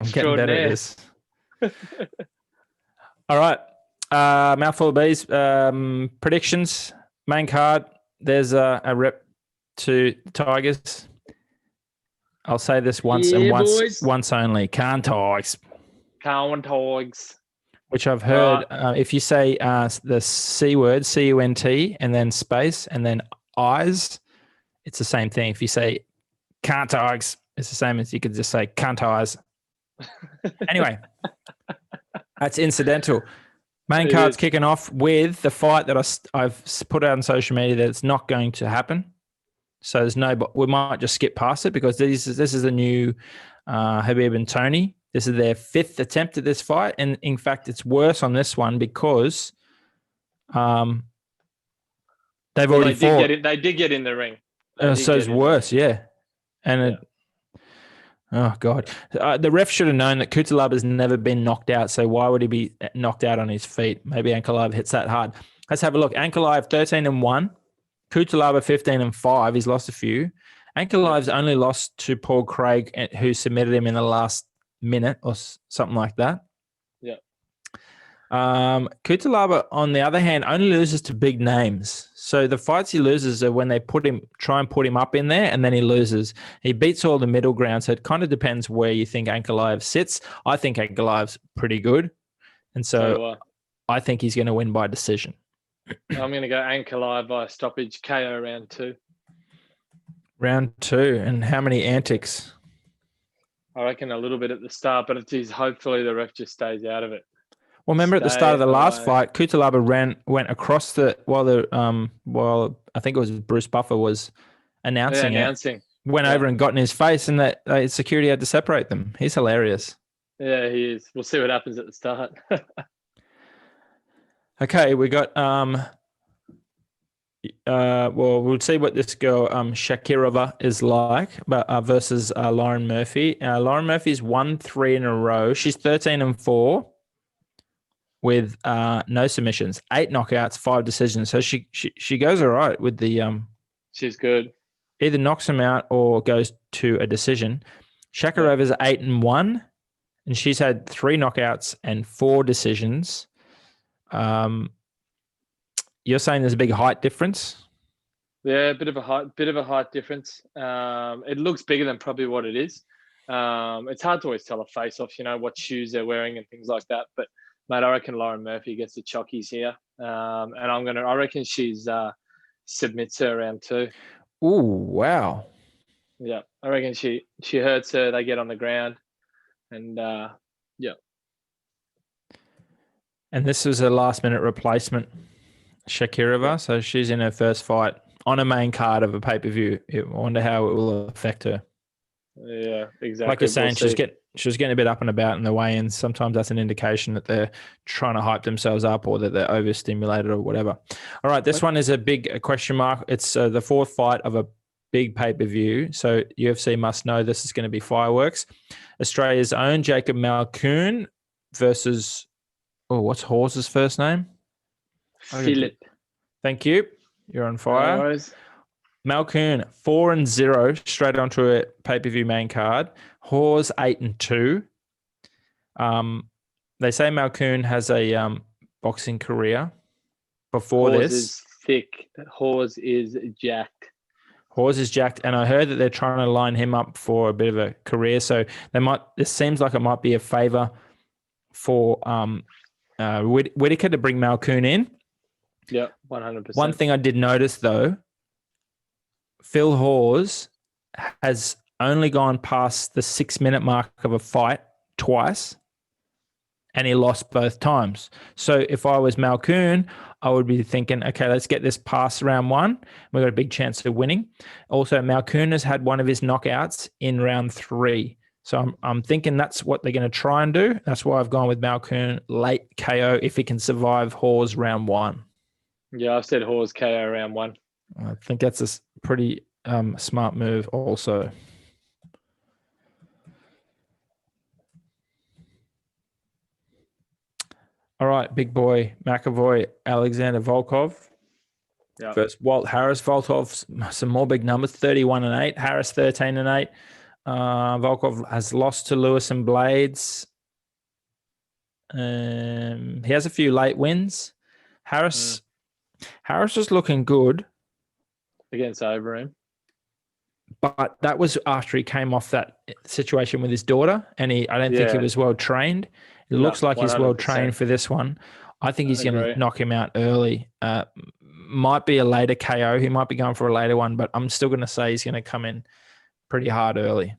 I'm getting better at Extraordinaire. this. All right. Mouthful of bees. Predictions. Main card. There's a rep to Tigers. I'll say this once Yeah, and boys. once only. Can't Tigers. Can't Tigers. Which I've heard. Right. If you say the C word, CUNT, and then space, and then eyes, it's the same thing. If you say can't Tigers, it's the same as you could just say can't eyes. Anyway, that's incidental. Main card's kicking off with the fight that I've put out on social media that it's not going to happen. So there's we might just skip past it because this is a new Habib and Tony. This is their 5th attempt at this fight. And in fact, it's worse on this one because they've already fought. They did get in the ring. So it's worse, yeah. And oh, God. The ref should have known that Kutalaba's never been knocked out, so why would he be knocked out on his feet? Maybe Ankalaev hits that hard. Let's have a look. Ankalaev 13-1. Kutalaba 15-5. He's lost a few. Ankalaev's only lost to Paul Craig, who submitted him in the last minute or something like that. Yeah. Kutalaba, on the other hand, only loses to big names. So the fights he loses are when they try and put him up in there, and then he loses. He beats all the middle ground, so it kind of depends where you think Ankalaev sits. I think Ankalaev's pretty good, and so I think he's going to win by decision. I'm going to go Ankalaev by stoppage, KO round 2. Round 2, and how many antics? I reckon a little bit at the start, but hopefully the ref just stays out of it. Well, remember at the start of the last fight, Kutalaba went across while I think it was Bruce Buffer was announcing. Went over and got in his face, and that security had to separate them. He's hilarious. Yeah, he is. We'll see what happens at the start. Okay, we got we'll see what this girl Shakirova is like, but versus Lauren Murphy. Lauren Murphy's won 3 in a row. She's 13-4 with no submissions, 8 knockouts, 5 decisions. So she goes all right with the She's good. Either knocks him out or goes to a decision. Shakirova's 8-1, and she's had 3 knockouts and 4 decisions. You're saying there's a big height difference? Yeah, a bit of a height difference. It looks bigger than probably what it is. It's hard to always tell a face off, what shoes they're wearing and things like that. But mate, I reckon Lauren Murphy gets the chockies here, and I reckon she's submits her round 2. Ooh, wow. Yeah, I reckon she hurts her. They get on the ground, and yeah. And this was a last-minute replacement, Shakirova. So she's in her first fight on a main card of a pay-per-view. I wonder how it will affect her. Yeah, exactly. Like you're saying, she was getting a bit up and about in the weigh-ins. Sometimes that's an indication that they're trying to hype themselves up or that they're overstimulated or whatever. All right, this one is a big question mark. It's the 4th fight of a big pay-per-view. So UFC must know this is going to be fireworks. Australia's own Jacob Malkoon versus... Oh, what's Horse's first name? Philip. Thank you. You're on fire. No worries. Malkoon 4-0 straight onto a pay-per-view main card. Hawes 8-2. They say Malkoon has a boxing career before Hawes this. Is thick. Hawes is jacked. Hawes is jacked, and I heard that they're trying to line him up for a bit of a career. So this seems like it might be a favor for Whitaker to bring Malkoon in. Yeah, 100%. One thing I did notice though, Phil Hawes has only gone past the 6-minute mark of a fight twice, and he lost both times. So if I was Malkoon, I would be thinking, okay, let's get this past round 1. We've got a big chance of winning. Also, Malkoon has had one of his knockouts in round 3. So I'm thinking that's what they're going to try and do. That's why I've gone with Malkoon late KO if he can survive Hawes round 1. Yeah, I've said Hawes KO round 1. I think that's a pretty smart move also. All right, big boy, Mcavoy, Alexander Volkov. Yeah. First, Walt Harris, Volkov, some more big numbers, 31-8. Harris, 13-8. Volkov has lost to Lewis and Blades. He has a few late wins. Harris is looking good against Overeem. But that was after he came off that situation with his daughter, and I don't think he was well trained. It looks like 100%. He's well trained for this one. I think he's going to knock him out early. Might be a later KO. He might be going for a later one, but I'm still going to say he's going to come in pretty hard early.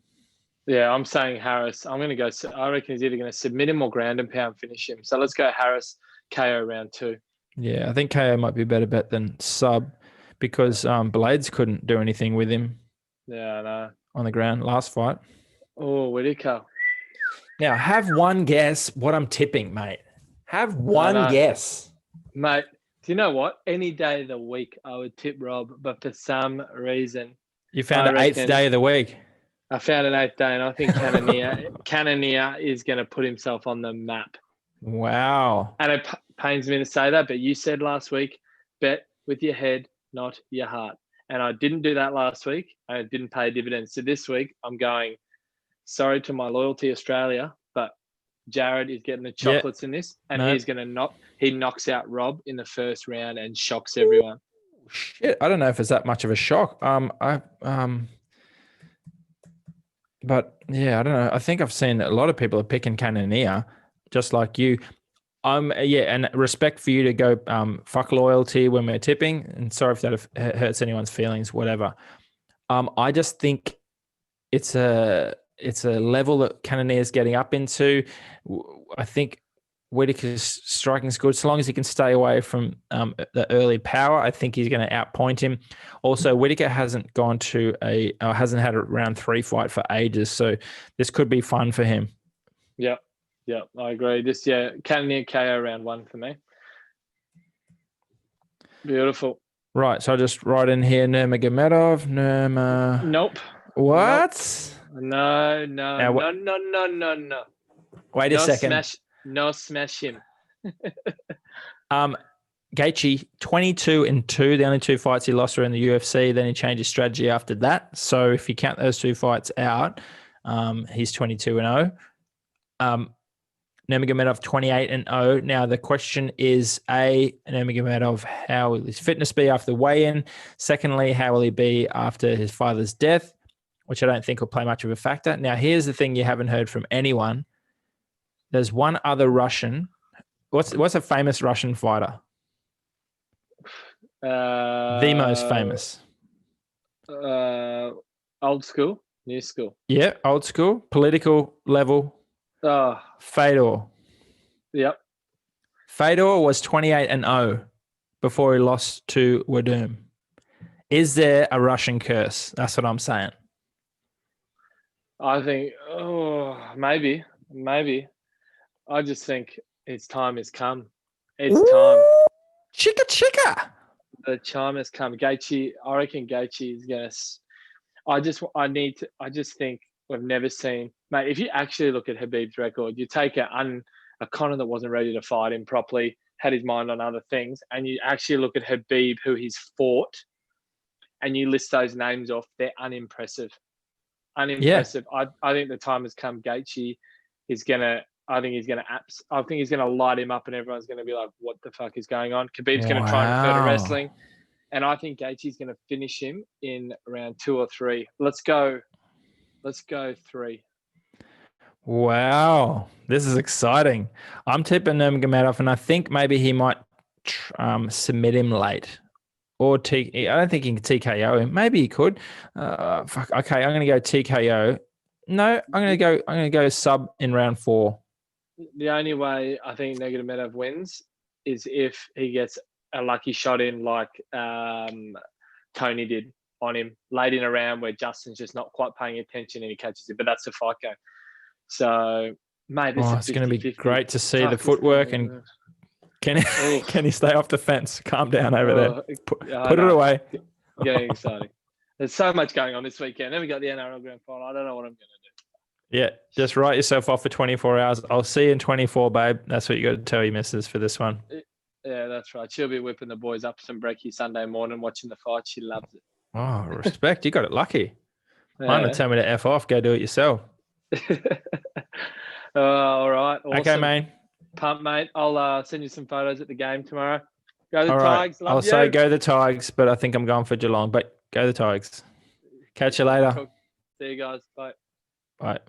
Yeah, I'm saying Harris. I'm going to go. I reckon he's either going to submit him or ground and pound finish him. So let's go Harris KO round 2. Yeah, I think KO might be a better bet than sub because Blades couldn't do anything with him. Yeah, I know. On the ground last fight. Oh, Whitaker. Now, have one guess what I'm tipping, mate. Have one guess. Mate, do you know what? Any day of the week, I would tip Rob, but for some reason... You found an 8th day of the week. I found an 8th day, and I think Cannonier is going to put himself on the map. Wow. And it pains me to say that, but you said last week, bet with your head, not your heart. And I didn't do that last week. I didn't pay dividends. So this week, I'm going, sorry to my loyalty Australia, but Jared is getting the chocolates in this, and he's going to he knocks out Rob in the first round and shocks everyone. Shit, I don't know if it's that much of a shock. But yeah, I don't know. I think I've seen a lot of people are picking Cannonier, just like you. And respect for you to go fuck loyalty when we're tipping, and sorry if that hurts anyone's feelings, whatever. I just think it's a level that Cannonier is getting up into. I think Whitaker's striking is good, so long as he can stay away from the early power. I think he's going to outpoint him. Also, Whitaker hasn't hasn't had a round 3 fight for ages, so this could be fun for him. Yeah. Yeah, I agree. Cannonier KO round 1 for me. Beautiful. Right, so I just write in here Nurmagomedov. Nope. What? Nope. No. Wait a second. Smash him. Gaethje, 22-2. The only 2 fights he lost were in the UFC. Then he changed his strategy after that. So if you count those 2 fights out, he's 22-0. Nurmagomedov 28-0. Now the question is: A, Nurmagomedov, how will his fitness be after the weigh-in? Secondly, how will he be after his father's death, which I don't think will play much of a factor. Now here's the thing you haven't heard from anyone. There's one other Russian. What's a famous Russian fighter? The most famous. Old school, new school. Yeah, old school, political level. Fedor. Yep. Fedor was 28-0 before he lost to Werdum. Is there a Russian curse? That's what I'm saying. I think, maybe. I just think its time has come. It's time. Chicka. The time has come. Gaethje, I reckon Gaethje is going to... I just think we've never seen... Mate, if you actually look at Habib's record, you take a Conor that wasn't ready to fight him properly, had his mind on other things, and you actually look at Habib, who he's fought, and you list those names off, they're unimpressive. Unimpressive. Yeah. I think the time has come. Gaethje is going to... I think he's going to light him up, and everyone's going to be like, what the fuck is going on? Khabib's going to try and refer to wrestling. And I think Gaethje's going to finish him in round 2 or 3. Let's go 3. Wow, this is exciting. I'm tipping Nurmagomedov, and I think maybe he might submit him late. Or I don't think he can TKO him. Maybe he could. Okay, I'm going to go TKO. No, I'm going to go sub in round 4. The only way I think Nurmagomedov wins is if he gets a lucky shot in like Tony did on him late in a round where Justin's just not quite paying attention and he catches it. But that's the fight game. So, mate, it's going to be great to see the footwork and can he stay off the fence? Calm down over there. Put it away. Getting exciting. There's so much going on this weekend. Then we got the NRL Grand Final. I don't know what I'm going to do. Yeah, just write yourself off for 24 hours. I'll see you in 24, babe. That's what you got to tell your missus for this one. Yeah, that's right. She'll be whipping the boys up some brekkie Sunday morning, watching the fight. She loves it. Oh, respect. You got it lucky. Mine would tell me to F off. Go do it yourself. All right. Awesome. Okay, mate. Pump, mate. I'll send you some photos at the game tomorrow. Go the All right. Tigers. Love I'll you. say go the Tigers, but I think I'm going for Geelong. But go the Tigers. Catch you later. See you guys. Bye. Bye.